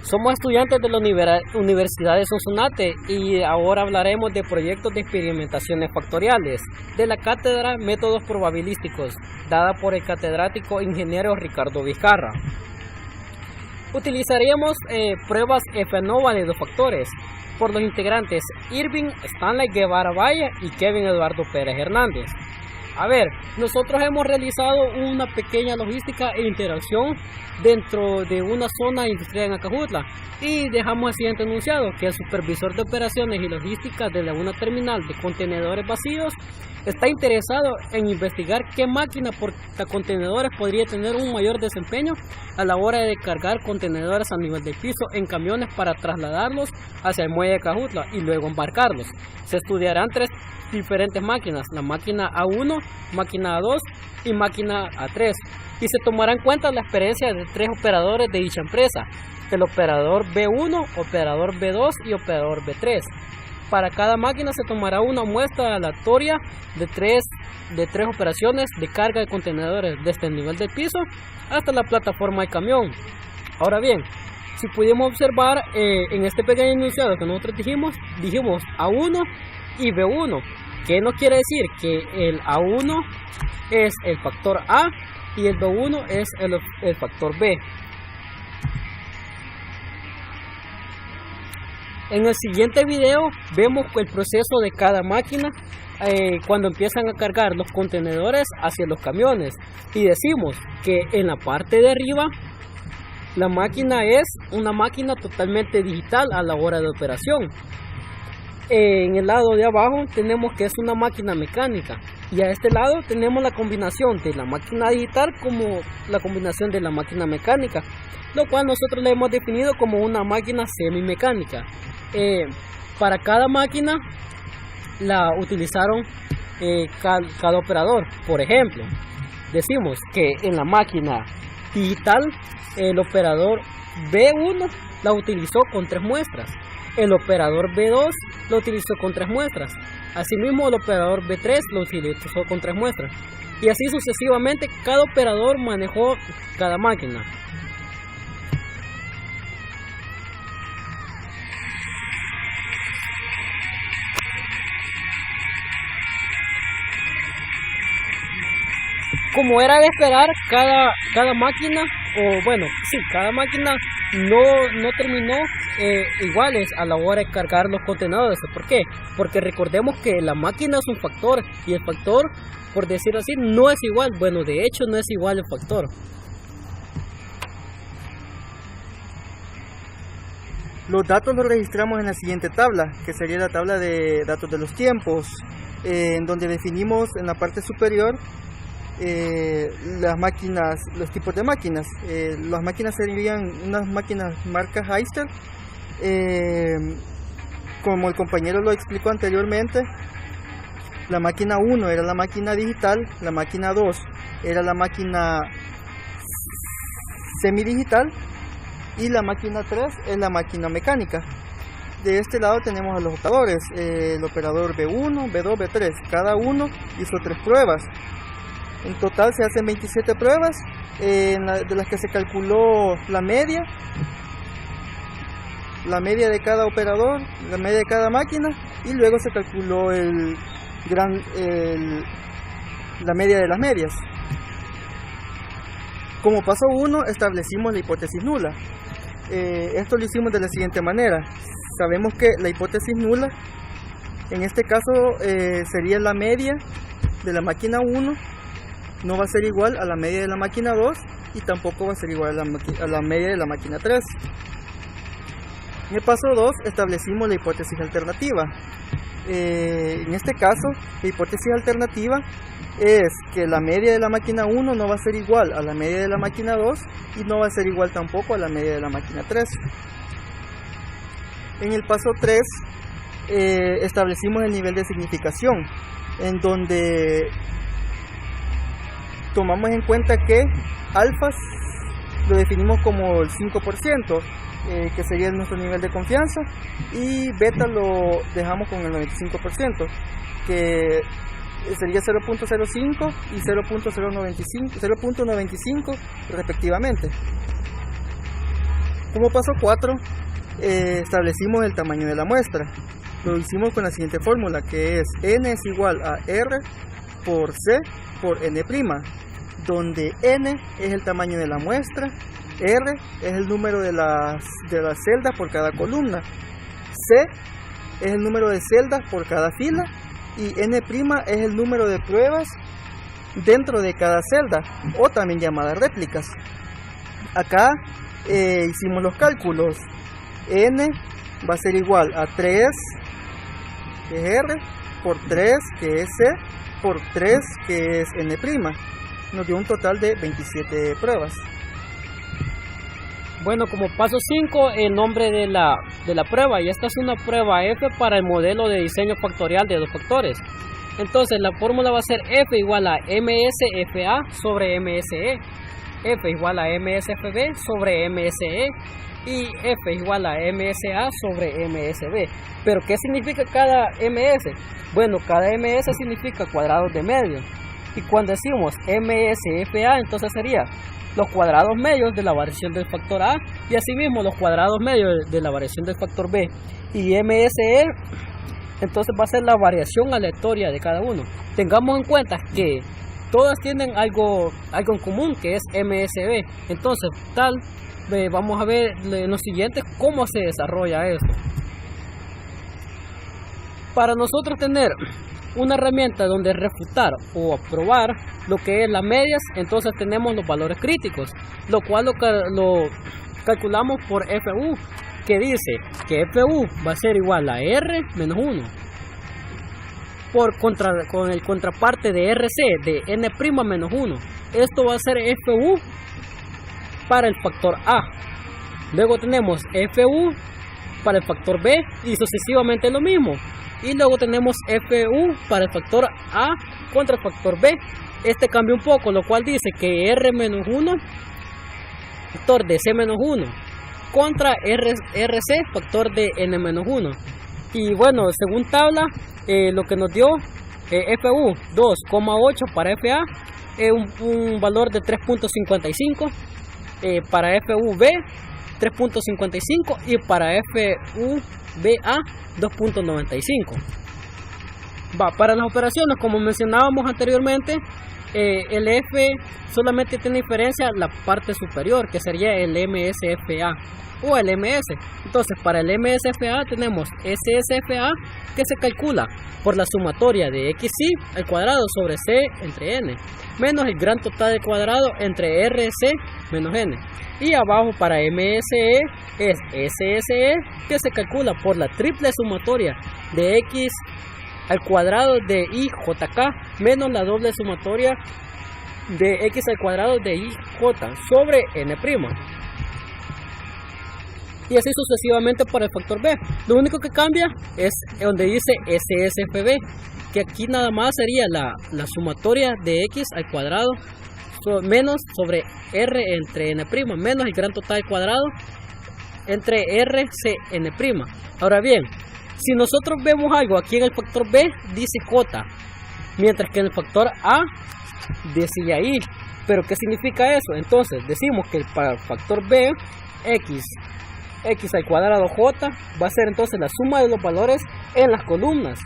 Somos estudiantes de la Universidad de Sonsonate y ahora hablaremos de proyectos de experimentaciones factoriales de la cátedra Métodos Probabilísticos, dada por el catedrático ingeniero Ricardo Vizcarra. Utilizaremos pruebas F-ANOVA de 2 factores por los integrantes Irving Stanley Guevara Valle y Kevin Eduardo Pérez Hernández. A ver, nosotros hemos realizado una pequeña logística e interacción dentro de una zona industrial en Acajutla y dejamos el siguiente enunciado: que el supervisor de operaciones y logística de una terminal de contenedores vacíos está interesado en investigar qué máquina portacontenedores podría tener un mayor desempeño a la hora de cargar contenedores a nivel del piso en camiones para trasladarlos hacia el muelle de Acajutla y luego embarcarlos. Se estudiarán 3 diferentes máquinas: la máquina A1, máquina A2 y máquina A3, y se tomará en cuenta la experiencia de 3 operadores de dicha empresa: el operador B1, operador B2 y operador B3. Para cada máquina se tomará una muestra aleatoria de tres operaciones de carga de contenedores desde el nivel del piso hasta la plataforma del camión. Ahora bien, si pudimos observar en este pequeño enunciado que nosotros dijimos A1 y B1. ¿Qué nos quiere decir? Que el A1 es el factor A y el B1 es el factor B. En el siguiente video vemos el proceso de cada máquina cuando empiezan a cargar los contenedores hacia los camiones, y decimos que en la parte de arriba la máquina es una máquina totalmente digital a la hora de operación. En el lado de abajo tenemos que es una máquina mecánica, y a este lado tenemos la combinación de la máquina digital como la combinación de la máquina mecánica, lo cual nosotros le hemos definido como una máquina semimecánica. Para cada máquina la utilizaron cada operador. Por ejemplo, decimos que en la máquina digital el operador B1 la utilizó con 3 muestras, el operador B2 lo utilizó con 3 muestras, asimismo el operador B3 lo utilizó con 3 muestras, y así sucesivamente cada operador manejó cada máquina. Como era de esperar, cada máquina, cada máquina no terminó iguales a la hora de cargar los contenedores. ¿Por qué? Porque recordemos que la máquina es un factor, y el factor, por decirlo así, no es igual. Bueno, de hecho no es igual el factor. Los datos los registramos en la siguiente tabla, que sería la tabla de datos de los tiempos, en donde definimos en la parte superior las máquinas, los tipos de máquinas. Las máquinas serían unas máquinas marca Hyster, como el compañero lo explicó anteriormente. La máquina 1 era la máquina digital, la máquina 2 era la máquina semidigital y la máquina 3 es la máquina mecánica. De este lado tenemos a los operadores, el operador B1, B2, B3. Cada uno hizo 3 pruebas. En total se hacen 27 pruebas, de las que se calculó la media de cada operador, la media de cada máquina, y luego se calculó la media de las medias. Como paso 1 establecimos la hipótesis nula. Esto lo hicimos de la siguiente manera. Sabemos que la hipótesis nula en este caso sería la media de la máquina 1 no va a ser igual a la media de la máquina 2 y tampoco va a ser igual a la media de la máquina 3. En el paso 2 establecimos la hipótesis alternativa. En este caso, la hipótesis alternativa es que la media de la máquina 1 no va a ser igual a la media de la máquina 2 y no va a ser igual tampoco a la media de la máquina 3. En el paso 3 establecimos el nivel de significación, en donde tomamos en cuenta que alfas lo definimos como el 5%, que sería nuestro nivel de confianza, y beta lo dejamos con el 95%, que sería 0.05 y 0.95 respectivamente. Como paso 4, establecimos el tamaño de la muestra. Lo hicimos con la siguiente fórmula, que es n es igual a r por c por n', donde n es el tamaño de la muestra, r es el número de las celdas por cada columna, c es el número de celdas por cada fila y n' es el número de pruebas dentro de cada celda, o también llamadas réplicas. Acá hicimos los cálculos. N va a ser igual a 3, que es R, por 3, que es C, por 3, que es N'. Nos dio un total de 27 pruebas. Bueno, como paso 5, el nombre de la prueba. Y esta es una prueba F para el modelo de diseño factorial de dos factores. Entonces la fórmula va a ser F igual a MSFA sobre MSE, F igual a MSFB sobre MSE y F igual a MSA sobre MSB. ¿Pero qué significa cada MS? Bueno, cada MS significa cuadrados de medio. Y cuando decimos MSFA, entonces sería los cuadrados medios de la variación del factor A y asimismo los cuadrados medios de la variación del factor B. Y MSE, entonces va a ser la variación aleatoria de cada uno. Tengamos en cuenta que todas tienen algo en común, que es MSB. Entonces, vamos a ver en los siguientes cómo se desarrolla esto. Para nosotros tener una herramienta donde refutar o probar lo que es las medias, entonces tenemos los valores críticos, lo cual lo calculamos por FU, que dice que FU va a ser igual a R menos 1 con el contraparte de RC de N' menos 1. Esto va a ser FU para el factor A. Luego tenemos FU para el factor B y sucesivamente lo mismo. Y luego tenemos FU para el factor A contra el factor B. Este cambia un poco, lo cual dice que R menos 1 factor de C menos 1 contra RC factor de N menos 1. Y bueno, según tabla, lo que nos dio FU 2,8 para FA, un valor de 3.55, para FUB 3.55 y para FUBA 2.95. Para las operaciones, como mencionábamos anteriormente, el F solamente tiene diferencia la parte superior, que sería el MSFA o el MS. Entonces, para el MSFA tenemos SSFA, que se calcula por la sumatoria de XY al cuadrado sobre C entre N, menos el gran total del cuadrado entre RC menos N. Y abajo para MSE es SSE, que se calcula por la triple sumatoria de X al cuadrado de IJK menos la doble sumatoria de X al cuadrado de IJ sobre N'. Y así sucesivamente para el factor B. Lo único que cambia es donde dice SSFB, que aquí nada más sería la sumatoria de X al cuadrado menos sobre R entre N', menos el gran total al cuadrado entre RCN'. Ahora bien, si nosotros vemos algo aquí en el factor B, dice J, mientras que en el factor A decía I. ¿Pero qué significa eso? Entonces decimos que para el factor B, X al cuadrado J va a ser entonces la suma de los valores en las columnas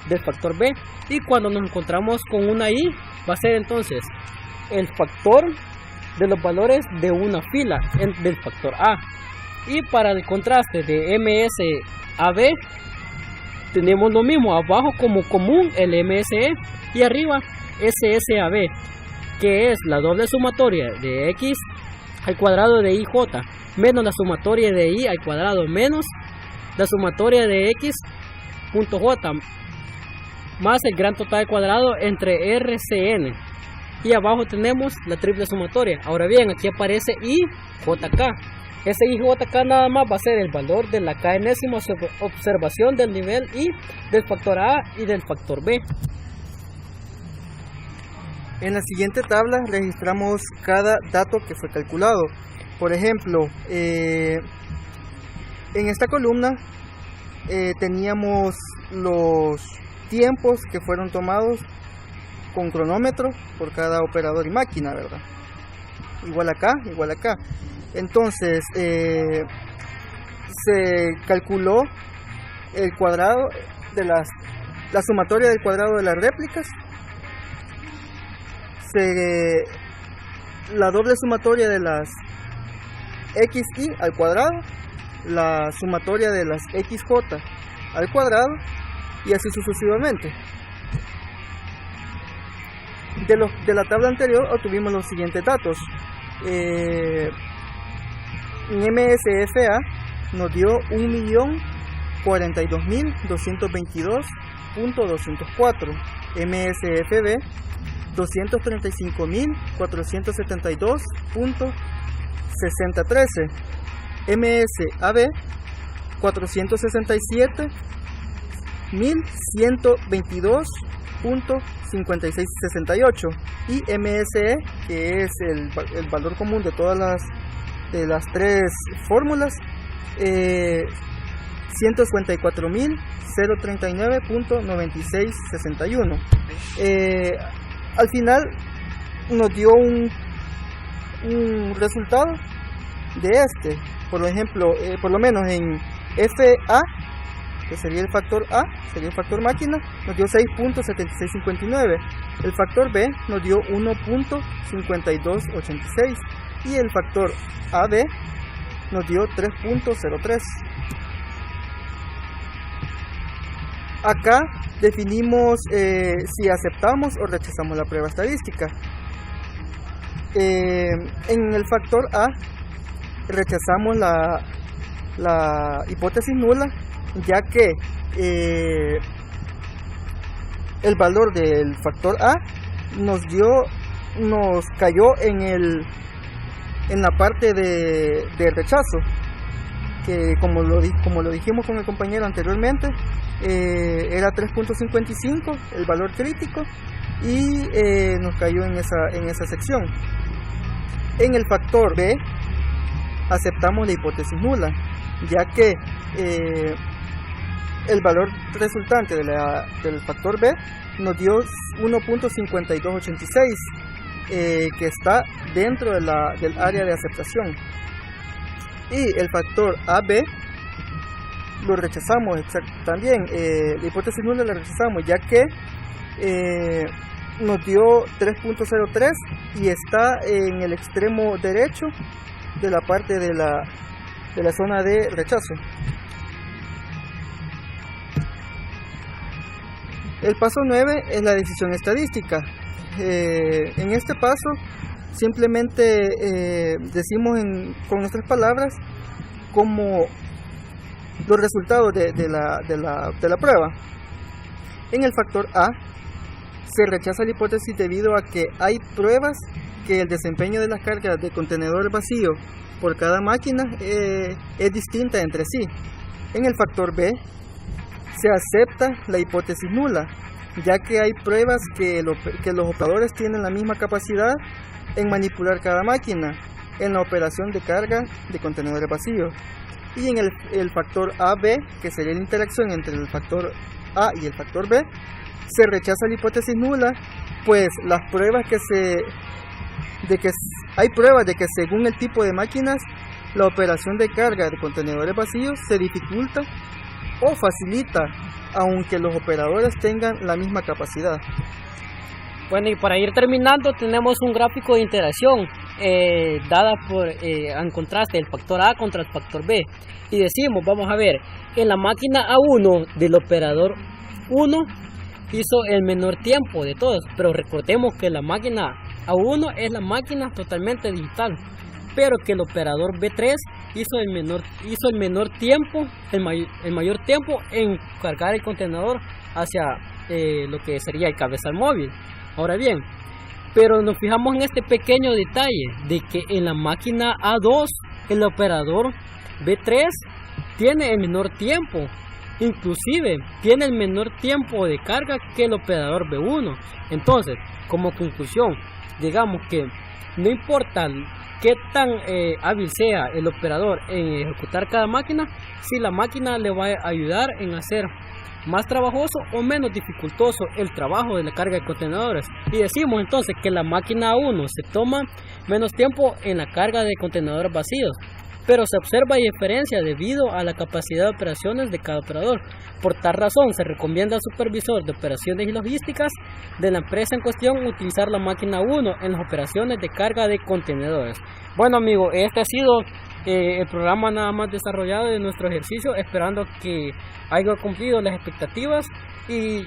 del factor B. Y cuando nos encontramos con una I, va a ser entonces el factor de los valores de una fila del factor A. Y para el contraste de MSAB, tenemos lo mismo, abajo como común el MSE y arriba SSAB, que es la doble sumatoria de X al cuadrado de IJ menos la sumatoria de I al cuadrado menos la sumatoria de X.J más el gran total al cuadrado entre RCN. Y abajo tenemos la triple sumatoria. Ahora bien, aquí aparece IJK. Ese IJK nada más va a ser el valor de la k-enésima observación del nivel I del factor A y del factor B. En la siguiente tabla registramos cada dato que fue calculado. Por ejemplo, en esta columna teníamos los tiempos que fueron tomados con cronómetro por cada operador y máquina, ¿verdad? Igual acá, igual acá. Entonces se calculó el cuadrado de la sumatoria del cuadrado de las réplicas, la doble sumatoria de las xy al cuadrado, la sumatoria de las xj al cuadrado y así sucesivamente. De la tabla anterior obtuvimos los siguientes datos. En MSFA nos dio 1.042.222.204, MSFB 235.472.6013, MSAB 467.122.5668 y MSE, que es el valor común de todas las tres fórmulas, 154.039.9661. Al final nos dio un resultado de por ejemplo, por lo menos en FA, que sería el factor A, sería el factor máquina, nos dio 6.7659, el factor B nos dio 1.5286 y el factor AB nos dio 3.03. Acá definimos si aceptamos o rechazamos la prueba estadística. En el factor A rechazamos la hipótesis nula, ya que el valor del factor A nos cayó en la parte de rechazo, que como lo dijimos con el compañero anteriormente, era 3.55 el valor crítico y nos cayó en esa sección. En el factor B aceptamos la hipótesis nula, ya que el valor resultante del factor B nos dio 1.5286, que está dentro del área de aceptación. Y el factor AB lo rechazamos también, la hipótesis nula la rechazamos, ya que nos dio 3.03 y está en el extremo derecho de la parte de la zona de rechazo. El paso 9 es la decisión estadística. En este paso simplemente decimos con nuestras palabras como los resultados de la prueba. En el factor A se rechaza la hipótesis debido a que hay pruebas que el desempeño de las cargas de contenedor vacío por cada máquina es distinta entre sí. En el factor B se acepta la hipótesis nula, ya que hay pruebas que los operadores tienen la misma capacidad en manipular cada máquina en la operación de carga de contenedores vacíos. Y en el factor AB, que sería la interacción entre el factor A y el factor B, se rechaza la hipótesis nula, pues las pruebas hay pruebas de que según el tipo de máquinas, la operación de carga de contenedores vacíos se dificulta o facilita, aunque los operadores tengan la misma capacidad. Bueno, y para ir terminando tenemos un gráfico de interacción dada en contraste el factor A contra el factor B, y decimos, vamos a ver, en la máquina A1 del operador 1 hizo el menor tiempo de todos, pero recordemos que la máquina A1 es la máquina totalmente digital, pero que el operador B3 hizo el mayor tiempo en cargar el contenedor hacia lo que sería el cabezal móvil. Ahora bien, pero nos fijamos en este pequeño detalle de que en la máquina A2 el operador B3 tiene el menor tiempo, inclusive tiene el menor tiempo de carga que el operador B1. Entonces, como conclusión, digamos que no importa qué tan hábil sea el operador en ejecutar cada máquina, si la máquina le va a ayudar en hacer más trabajoso o menos dificultoso el trabajo de la carga de contenedores. Y decimos entonces que la máquina A1 se toma menos tiempo en la carga de contenedores vacíos, pero se observa diferencia debido a la capacidad de operaciones de cada operador. Por tal razón, se recomienda al supervisor de operaciones y logísticas de la empresa en cuestión utilizar la máquina 1 en las operaciones de carga de contenedores. Bueno, amigos, este ha sido el programa nada más desarrollado de nuestro ejercicio, esperando que haya cumplido las expectativas y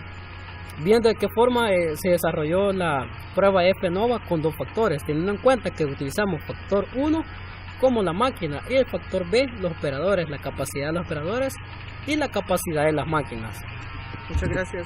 viendo de qué forma se desarrolló la prueba FNOVA con 2 factores, teniendo en cuenta que utilizamos factor 1 como la máquina y el factor B, los operadores, la capacidad de los operadores y la capacidad de las máquinas. Muchas gracias.